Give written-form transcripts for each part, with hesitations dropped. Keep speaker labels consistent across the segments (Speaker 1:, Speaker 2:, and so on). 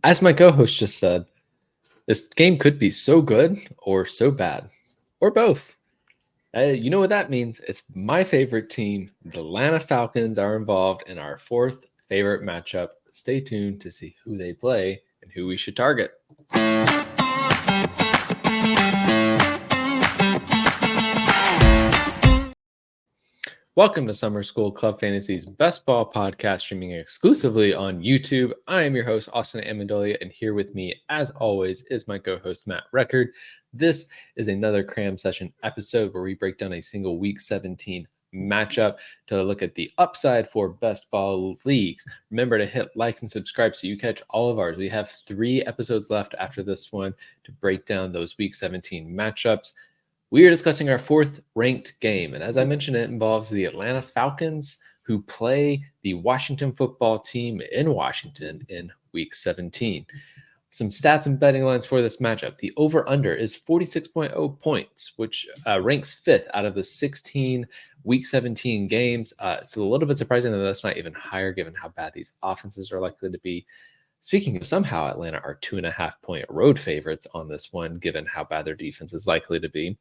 Speaker 1: As my co-host just said, this game could be so good or so bad, or both. You know what that means? It's my favorite team. The Atlanta Falcons are involved in our fourth favorite matchup. Stay tuned to see who they play and who we should target. Welcome to Summer School Club Fantasy's Best Ball podcast, streaming exclusively on YouTube. I am your host, Austin Amandolia, and here with me, as always, is my co-host, Matt Record. This is another CRAM session episode where we break down a single Week 17 matchup to look at the upside for best ball leagues. Remember to hit like and subscribe so you catch all of ours. We have 3 episodes left after this one to break down those Week 17 matchups. We are discussing our 4th ranked game. And as I mentioned, it involves the Atlanta Falcons, who play the Washington football team in Washington in Week 17. Some stats and betting lines for this matchup. The over-under is 46.0 points, which ranks 5th out of the 16 Week 17 games. It's a little bit surprising that that's not even higher given how bad these offenses are likely to be. Speaking of somehow, Atlanta are 2.5-point road favorites on this one, given how bad their defense is likely to be.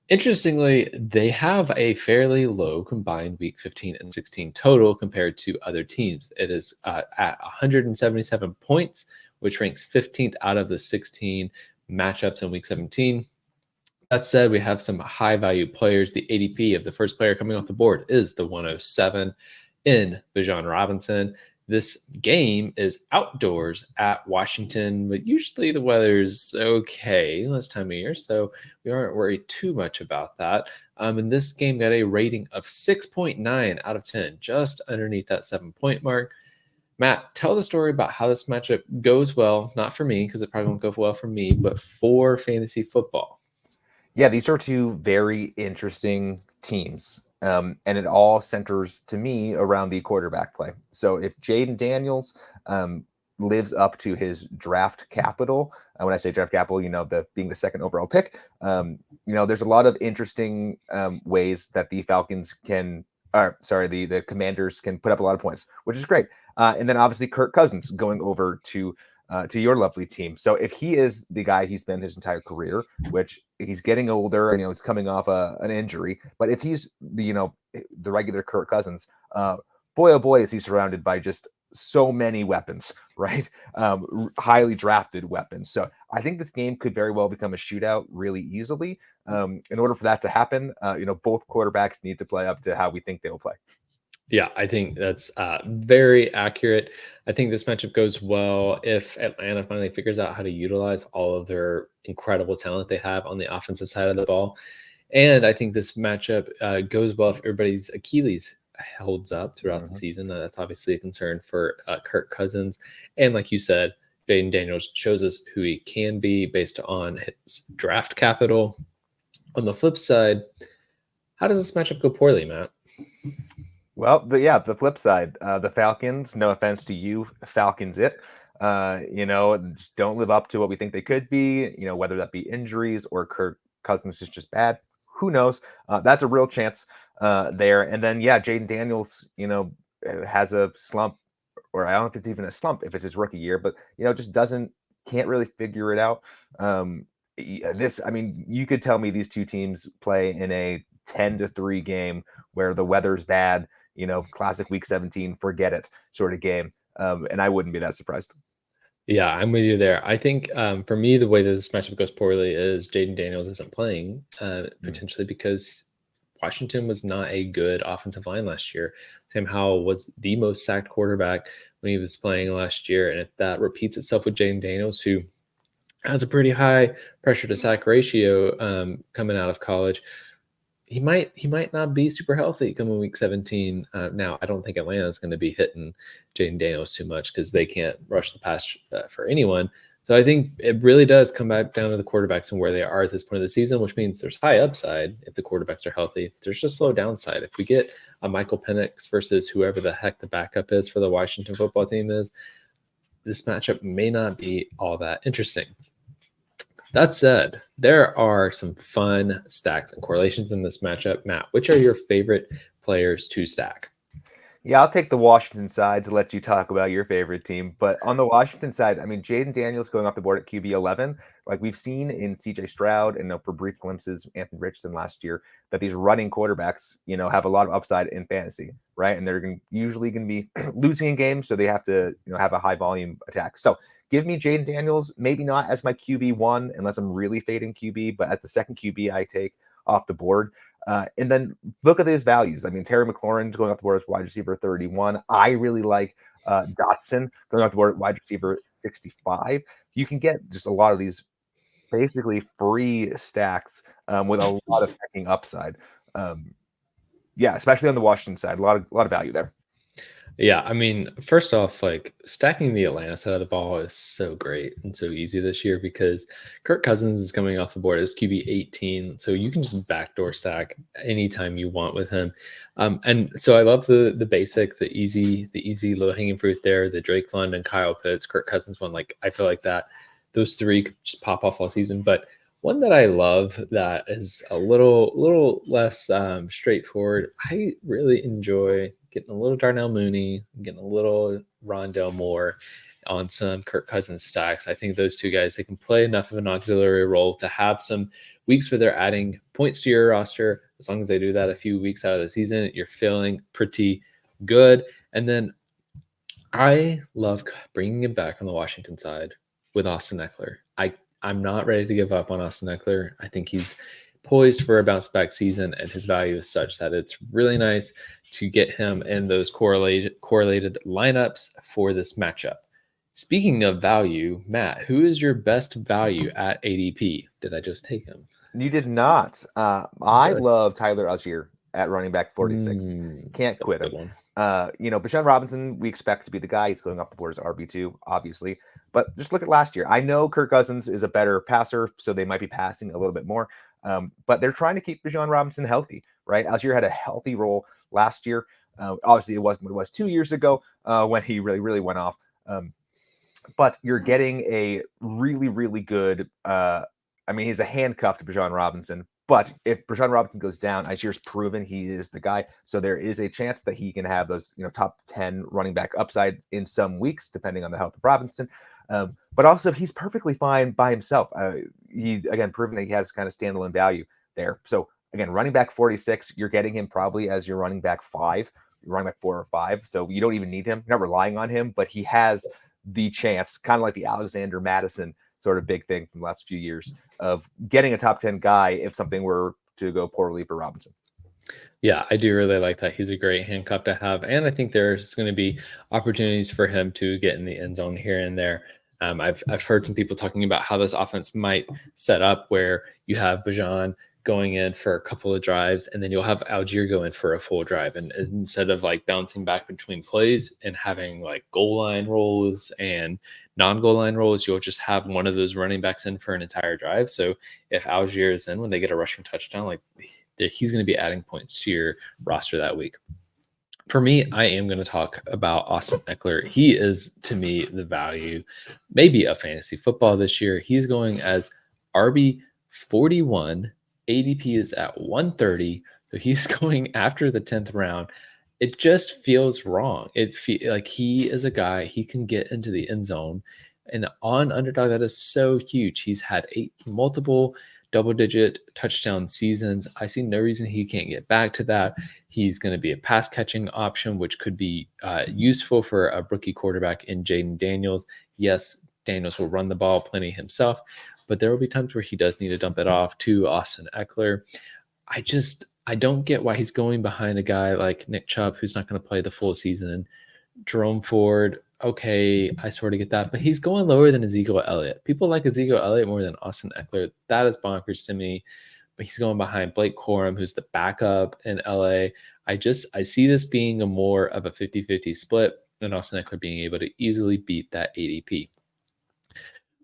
Speaker 1: Interestingly, they have a fairly low combined Week 15 and 16 total compared to other teams. It is at 177 points, which ranks 15th out of the 16 matchups in Week 17. That said, we have some high-value players. The ADP of the first player coming off the board is the 107 in Bijan Robinson. This game is outdoors at Washington, but usually the weather's okay this time of year, so we aren't worried too much about that. And this game got a rating of 6.9 out of 10, just underneath that 7-point mark. Matt, tell the story about how this matchup goes well, not for me, because it probably won't go well for me, but for fantasy football.
Speaker 2: Yeah, these are 2 very interesting teams. And it all centers to me around the quarterback play. So if Jaden Daniels lives up to his draft capital, when I say draft capital, being the second overall pick, there's a lot of interesting ways that the Falcons the Commanders can put up a lot of points, which is great. And then obviously Kirk Cousins going over to your lovely team. So if he is the guy he's been his entire career, which he's getting older and he's coming off an injury, but if he's the regular Kirk Cousins, boy oh boy is he surrounded by just so many weapons, right? Highly drafted weapons. So I think this game could very well become a shootout really easily. In order for that to happen, both quarterbacks need to play up to how we think they will play.
Speaker 1: Yeah, I think that's very accurate. I think this matchup goes well if Atlanta finally figures out how to utilize all of their incredible talent they have on the offensive side of the ball. And I think this matchup goes well if everybody's Achilles holds up throughout the season. That's obviously a concern for Kirk Cousins. And like you said, Jaden Daniels shows us who he can be based on his draft capital. On the flip side, how does this matchup go poorly, Matt?
Speaker 2: Well, the flip side, the Falcons, no offense to you, Falcons just don't live up to what we think they could be, whether that be injuries or Kirk Cousins is just bad. Who knows? That's a real chance there. And then, Jaden Daniels, has a slump, or I don't know if it's even a slump if it's his rookie year, but, just can't really figure it out. You could tell me these 2 teams play in a 10-3 game where the weather's bad, classic Week 17, forget it sort of game. And I wouldn't be that surprised.
Speaker 1: Yeah, I'm with you there. I think for me, the way that this matchup goes poorly is Jaden Daniels isn't playing, potentially because Washington was not a good offensive line last year. Sam Howell was the most sacked quarterback when he was playing last year. And if that repeats itself with Jaden Daniels, who has a pretty high pressure to sack ratio coming out of college, he might not be super healthy coming Week 17. Now, I don't think Atlanta is going to be hitting Jaden Daniels too much because they can't rush the pass for anyone. So I think it really does come back down to the quarterbacks and where they are at this point of the season, which means there's high upside if the quarterbacks are healthy. There's just low downside. If we get a Michael Penix versus whoever the heck the backup is for the Washington football team is, this matchup may not be all that interesting. That said, there are some fun stacks and correlations in this matchup. Matt, which are your favorite players to stack?
Speaker 2: Yeah, I'll take the Washington side to let you talk about your favorite team. But on the Washington side, I mean, Jaden Daniels going off the board at QB 11, like we've seen in CJ Stroud and for brief glimpses, Anthony Richardson last year, that these running quarterbacks, have a lot of upside in fantasy, right? And they're usually going to be losing in games, so they have to, have a high volume attack. So give me Jaden Daniels, maybe not as my QB1 unless I'm really fading QB, but at the second QB I take off the board. And then look at these values. I mean, Terry McLaurin's going off the board as wide receiver 31. I really like Dotson going off the board at wide receiver 65. You can get just a lot of these basically free stacks with a lot of packing upside. Yeah, especially on the Washington side, a lot of value there.
Speaker 1: Yeah, I mean, first off, like stacking the Atlanta side of the ball is so great and so easy this year because Kirk Cousins is coming off the board as QB 18, so you can just backdoor stack anytime you want with him. And so I love the basic, the easy low hanging fruit there. The Drake London, Kyle Pitts, Kirk Cousins one. Like I feel like that those three could just pop off all season, but one that I love that is a little less straightforward. I really enjoy getting a little Darnell Mooney, getting a little Rondell Moore on some Kirk Cousins stacks. I think those two guys, they can play enough of an auxiliary role to have some weeks where they're adding points to your roster. As long as they do that a few weeks out of the season, you're feeling pretty good. And then I love bringing it back on the Washington side with Austin Eckler. I'm not ready to give up on Austin Eckler. I think he's poised for a bounce back season, and his value is such that it's really nice to get him in those correlated lineups for this matchup. Speaking of value, Matt, who is your best value at ADP? Did I just take him?
Speaker 2: You did not. I love Tyler Algier at running back 46. Can't
Speaker 1: That's
Speaker 2: quit
Speaker 1: a
Speaker 2: him.
Speaker 1: good one.
Speaker 2: Bijan Robinson, we expect to be the guy. He's going off the board as RB2, obviously. But just look at last year. I know Kirk Cousins is a better passer, so they might be passing a little bit more. But they're trying to keep Bijan Robinson healthy, right? Algier had a healthy role last year. Obviously, it wasn't what it was 2 years ago when he really, really went off. But you're getting a really, really good. He's a handcuff to Bijan Robinson. But if Bijan Robinson goes down, Algier's proven he is the guy. So there is a chance that he can have those, top 10 running back upside in some weeks, depending on the health of Robinson. But also, he's perfectly fine by himself. He, again, proven that he has kind of standalone value there. So, again, running back 46, you're getting him probably as your running back 5, running back 4 or 5. So you don't even need him. You're not relying on him, but he has the chance, kind of like the Alexander Madison sort of big thing from the last few years of getting a top 10 guy if something were to go poorly for Robinson.
Speaker 1: Yeah, I do really like that. He's a great handcuff to have. And I think there's going to be opportunities for him to get in the end zone here and there. I've heard some people talking about how this offense might set up where you have Bijan going in for a couple of drives and then you'll have Algier go in for a full drive. And instead of like bouncing back between plays and having like goal line rolls and non-goal line rolls, you'll just have one of those running backs in for an entire drive. So if Algier is in when they get a rushing touchdown, like he's going to be adding points to your roster that week. For me, I am going to talk about Austin Eckler. He is, to me, the value, maybe of fantasy football this year. He's going as RB 41. ADP is at 130. So he's going after the 10th round. It just feels wrong. It feels like he is a guy, he can get into the end zone. And on underdog, that is so huge. He's had multiple double-digit touchdown seasons. I see no reason he can't get back to that. He's going to be a pass catching option, which could be useful for a rookie quarterback in Jaden Daniels. Yes, Daniels will run the ball plenty himself, but there will be times where he does need to dump it off to Austin Eckler. I don't get why he's going behind a guy like Nick Chubb, who's not going to play the full season. Jerome Ford, okay, I sort of get that, but he's going lower than Ezekiel Elliott. People like Ezekiel Elliott more than Austin Eckler. That is bonkers to me. But he's going behind Blake Corum, who's the backup in LA. I see this being a more of a 50-50 split and Austin Eckler being able to easily beat that ADP.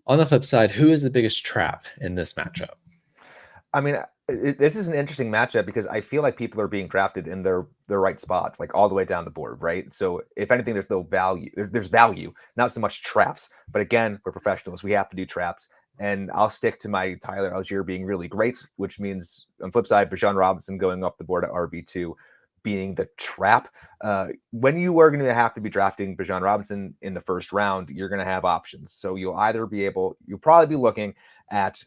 Speaker 1: On the flip side, who is the biggest trap in this matchup?
Speaker 2: I mean, this is an interesting matchup because I feel like people are being drafted in their right spots, like all the way down the board, right? So if anything, there's no value. There's value, not so much traps. But again, we're professionals. We have to do traps. And I'll stick to my Tyler Algier being really great, which means on flip side, Bijan Robinson going off the board at RB2. being the trap. When you are going to have to be drafting Bijan Robinson in the first round, you're going to have options. So you'll probably be looking at,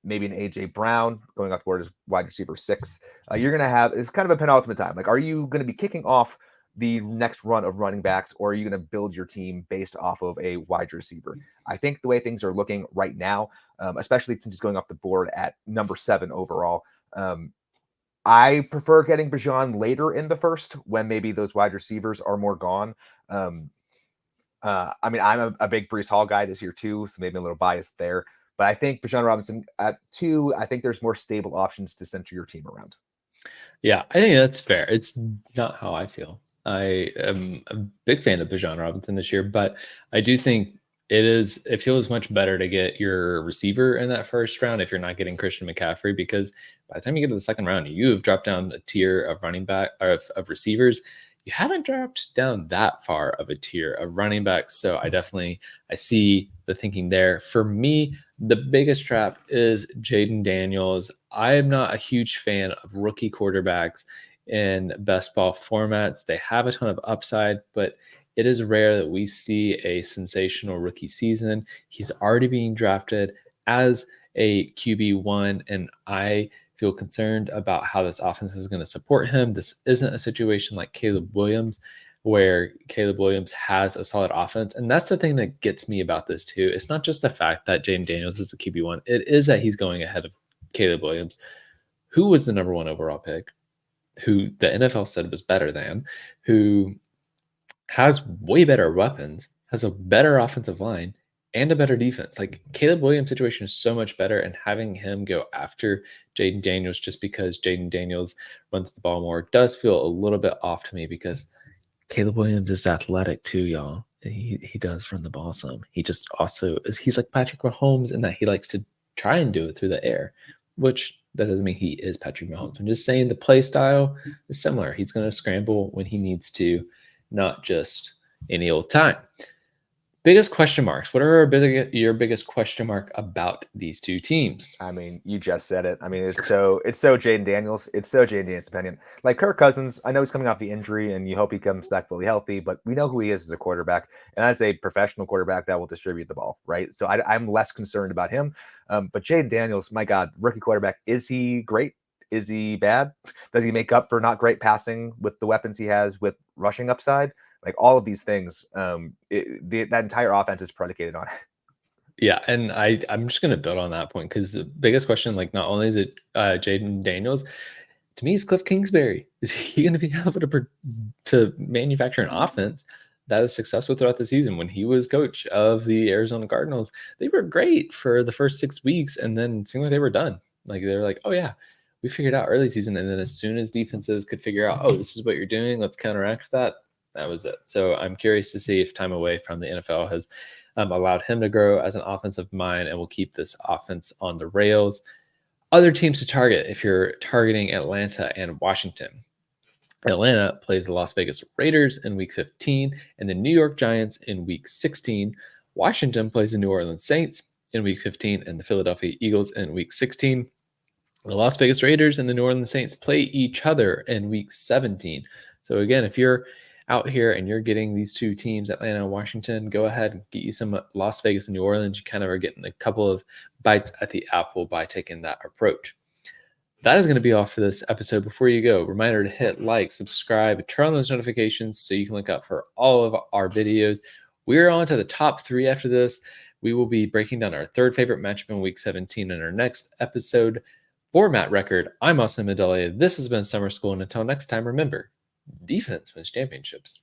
Speaker 2: maybe an AJ Brown going off the board as wide receiver 6. You're going to have, it's kind of a penultimate time. Like, are you going to be kicking off the next run of running backs, or are you going to build your team based off of a wide receiver? I think the way things are looking right now, especially since he's going off the board at number 7 overall, I prefer getting Bijan later in the first when maybe those wide receivers are more gone. I'm a big Breece Hall guy this year too, so maybe a little biased there. But I think Bijan Robinson at 2, I think there's more stable options to center your team around.
Speaker 1: Yeah, I think that's fair. It's not how I feel. I am a big fan of Bijan Robinson this year, but I do think it feels much better to get your receiver in that first round if you're not getting Christian McCaffrey, because by the time you get to the second round, you have dropped down a tier of running back of receivers. You haven't dropped down that far of a tier of running backs. So I see the thinking there. For me, the biggest trap is Jaden Daniels. I am not a huge fan of rookie quarterbacks in best ball formats. They have a ton of upside, but it is rare that we see a sensational rookie season. He's already being drafted as a QB1, and I feel concerned about how this offense is going to support him. This isn't a situation like Caleb Williams, where Caleb Williams has a solid offense. And that's the thing that gets me about this too. It's not just the fact that Jaden Daniels is a QB1. It is that he's going ahead of Caleb Williams, who was the number 1 overall pick, who the NFL said was better than, who has way better weapons, has a better offensive line, and a better defense. Like, Caleb Williams' situation is so much better, and having him go after Jaden Daniels just because Jaden Daniels runs the ball more does feel a little bit off to me, because Caleb Williams is athletic too, y'all. He does run the ball some. He just also he's like Patrick Mahomes in that he likes to try and do it through the air, which that doesn't mean he is Patrick Mahomes. I'm just saying the play style is similar. He's going to scramble when he needs to, not just any old time. Biggest question marks. What are your biggest question mark about these two teams?
Speaker 2: I mean, you just said it. I mean, it's so Jaden Daniels. It's so Jaden Daniels' opinion. Like Kirk Cousins, I know he's coming off the injury, and you hope he comes back fully healthy, but we know who he is as a quarterback, and as a professional quarterback that will distribute the ball, right? So I'm less concerned about him. But Jaden Daniels, my God, rookie quarterback. Is he great? Is he bad? Does he make up for not great passing with the weapons he has with rushing upside? Like all of these things, that entire offense is predicated on it.
Speaker 1: Yeah, and I'm just going to build on that point, because the biggest question, like, not only is it Jaden Daniels, to me, is Cliff Kingsbury. Is he going to be able to manufacture an offense that is successful throughout the season? When he was coach of the Arizona Cardinals, they were great for the first 6 weeks, and then it seemed like they were done. Like, they were like, oh yeah, we figured out early season, and then as soon as defenses could figure out, oh, this is what you're doing, let's counteract that. That was it. So I'm curious to see if time away from the NFL has allowed him to grow as an offensive mind and will keep this offense on the rails. Other teams to target if you're targeting Atlanta and Washington. Atlanta plays the Las Vegas Raiders in Week 15 and the New York Giants in Week 16. Washington plays the New Orleans Saints in Week 15 and the Philadelphia Eagles in Week 16. The Las Vegas Raiders and the New Orleans Saints play each other in Week 17. So again, if you're out here and you're getting these two teams, Atlanta and Washington, go ahead and get you some Las Vegas and New Orleans. You kind of are getting a couple of bites at the apple by taking that approach. That is going to be all for this episode. Before you go, reminder to hit like, subscribe, turn on those notifications so you can look out for all of our videos. We're on to the top 3 after this. We will be breaking down our 3rd favorite matchup in Week 17 in our next episode. For Matt Record, I'm Austin Amandolia. This has been Summer School, and until next time, remember, defense wins championships,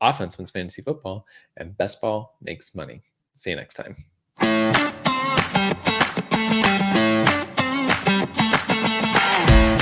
Speaker 1: offense wins fantasy football, and best ball makes money. See you next time.